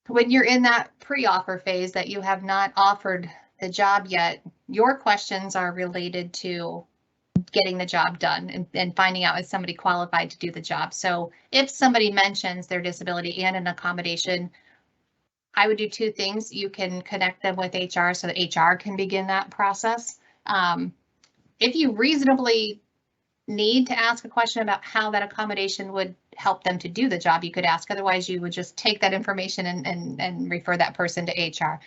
when you're in that pre-offer phase that you have not offered the job yet, your questions are related to getting the job done and finding out is somebody qualified to do the job. So if somebody mentions their disability and an accommodation, I would do two things. You can connect them with HR so that HR can begin that process. If you reasonably need to ask a question about how that accommodation would help them to do the job, you could ask. Otherwise, you would just take that information and refer that person to HR.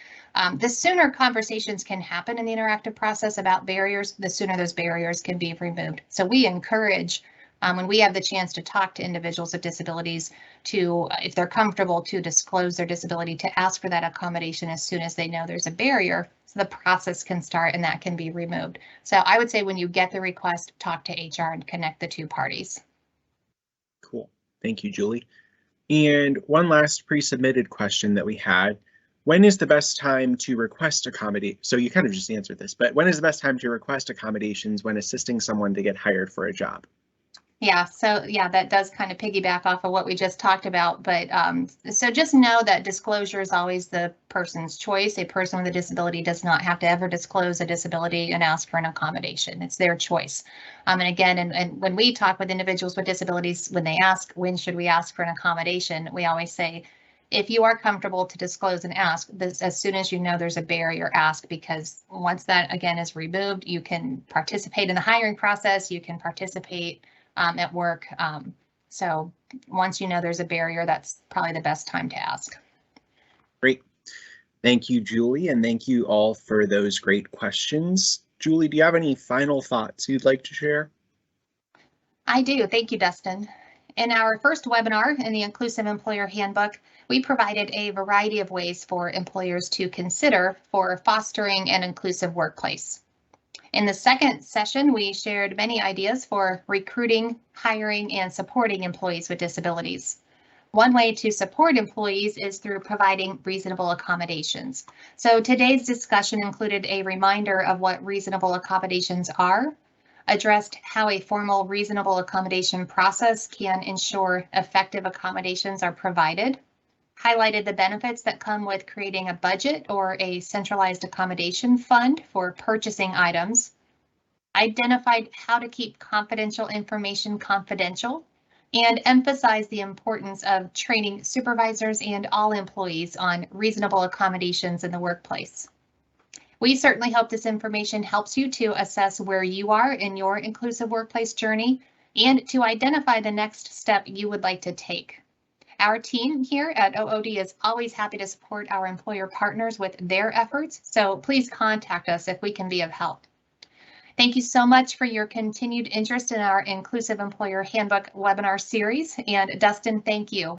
The sooner conversations can happen in the interactive process about barriers, the sooner those barriers can be removed. So we encourage, when we have the chance to talk to individuals with disabilities, to, if they're comfortable, to disclose their disability, to ask for that accommodation as soon as they know there's a barrier, so the process can start and that can be removed. So I would say when you get the request, talk to HR and connect the two parties. Cool. Thank you, Julie. And one last pre-submitted question that we had. When is the best time to request accommodate? So you kind of just answered this, but when is the best time to request accommodations when assisting someone to get hired for a job? Yeah, so yeah, that does kind of piggyback off of what we just talked about. But so just know that disclosure is always the person's choice. A person with a disability does not have to ever disclose a disability and ask for an accommodation. It's their choice. And again, and when we talk with individuals with disabilities, when they ask, when should we ask for an accommodation, we always say, if you are comfortable to disclose and ask this, as soon as you know there's a barrier, ask, because once that again is removed, you can participate in the hiring process, you can participate at work. So once you know there's a barrier, that's probably the best time to ask. Great. Thank you, Julie, and thank you all for those great questions. Julie, do you have any final thoughts you'd like to share? I do. Thank you, Dustin. In our first webinar in the Inclusive Employer Handbook, we provided a variety of ways for employers to consider for fostering an inclusive workplace. In the second session, we shared many ideas for recruiting, hiring, and supporting employees with disabilities. One way to support employees is through providing reasonable accommodations. So today's discussion included a reminder of what reasonable accommodations are, addressed how a formal reasonable accommodation process can ensure effective accommodations are provided, highlighted the benefits that come with creating a budget or a centralized accommodation fund for purchasing items, identified how to keep confidential information confidential, and emphasized the importance of training supervisors and all employees on reasonable accommodations in the workplace. We certainly hope this information helps you to assess where you are in your inclusive workplace journey and to identify the next step you would like to take. Our team here at OOD is always happy to support our employer partners with their efforts, so please contact us if we can be of help. Thank you so much for your continued interest in our Inclusive Employer Handbook webinar series, and Dustin, thank you.